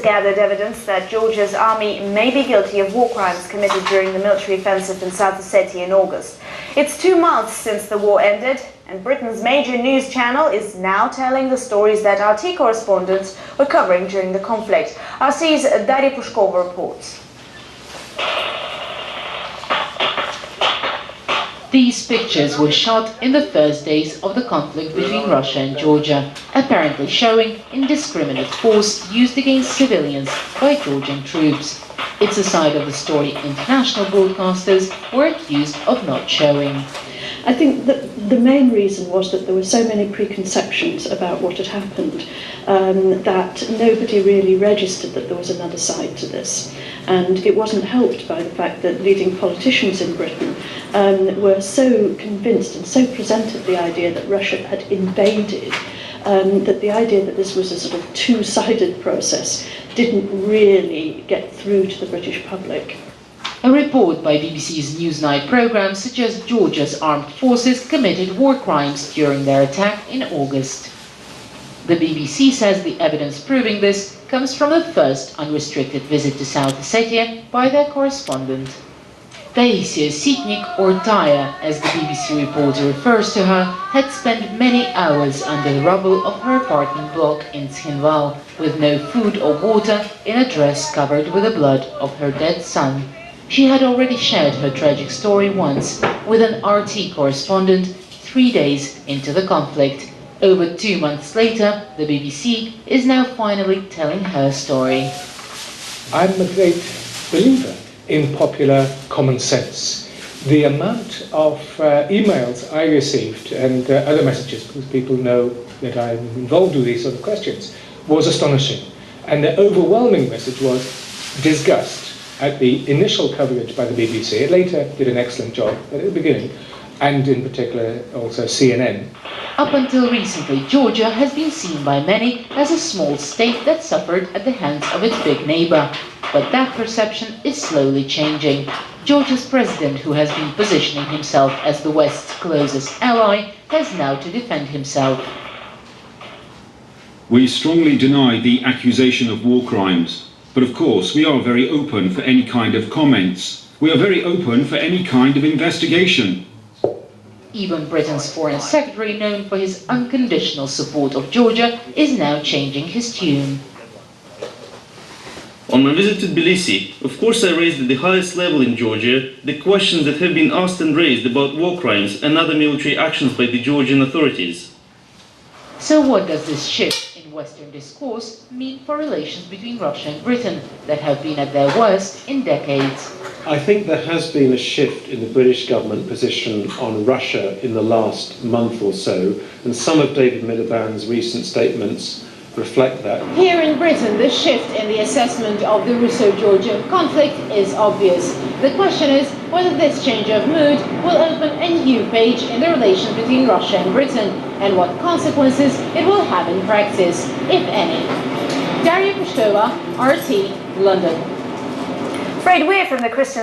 gathered evidence that Georgia's army may be guilty of war crimes committed during the military offensive in South Ossetia in August. It's 2 months since the war ended, and Britain's major news channel is now telling the stories that RT correspondents were covering during the conflict. RT's Daria Pushkova reports. These pictures were shot in the first days of the conflict between Russia and Georgia, apparently showing indiscriminate force used against civilians by Georgian troops. It's a side of the story international broadcasters were accused of not showing. I think that the main reason was that there were so many preconceptions about what had happened that nobody really registered that there was another side to this. And it wasn't helped by the fact that leading politicians in Britain were so convinced and so presented the idea that Russia had invaded, that the idea that this was a sort of two-sided process didn't really get through to the British public. A report by BBCs Newsnight programme suggests Georgia's armed forces committed war crimes during their attack in August. The BBC says the evidence proving this comes from the first unrestricted visit to South Ossetia by their correspondent. Taisia Sitnik, or Taya, as the BBC reporter refers to her, had spent many hours under the rubble of her apartment block in Tskhinval, with no food or water, in a dress covered with the blood of her dead son. She had already shared her tragic story once with an RT correspondent 3 days into the conflict. Over 2 months later, the BBC is now finally telling her story. I'm a great believer in popular common sense. The amount of emails I received and other messages, because people know that I'm involved with these sort of questions, was astonishing. And the overwhelming message was disgust at the initial coverage by the BBC. It later did an excellent job, but at the beginning, and in particular also CNN. Up until recently, Georgia has been seen by many as a small state that suffered at the hands of its big neighbor. But that perception is slowly changing. Georgia's president, who has been positioning himself as the West's closest ally, has now to defend himself. We strongly deny the accusation of war crimes. But of course, we are very open for any kind of comments. We are very open for any kind of investigation. Even Britain's Foreign Secretary, known for his unconditional support of Georgia, is now changing his tune. On my visit to Tbilisi, of course I raised at the highest level in Georgia the questions that have been asked and raised about war crimes and other military actions by the Georgian authorities. So what does this shift in Western discourse mean for relations between Russia and Britain that have been at their worst in decades? I think there has been a shift in the British government position on Russia in the last month or so, and some of David Miliband's recent statements reflect that. Here in Britain, the shift in the assessment of the Russo-Georgian conflict is obvious. The question is whether this change of mood will open a new page in the relations between Russia and Britain, and what consequences it will have in practice, if any. Daria Pushkova, RT, London. Fred Weir from the Christian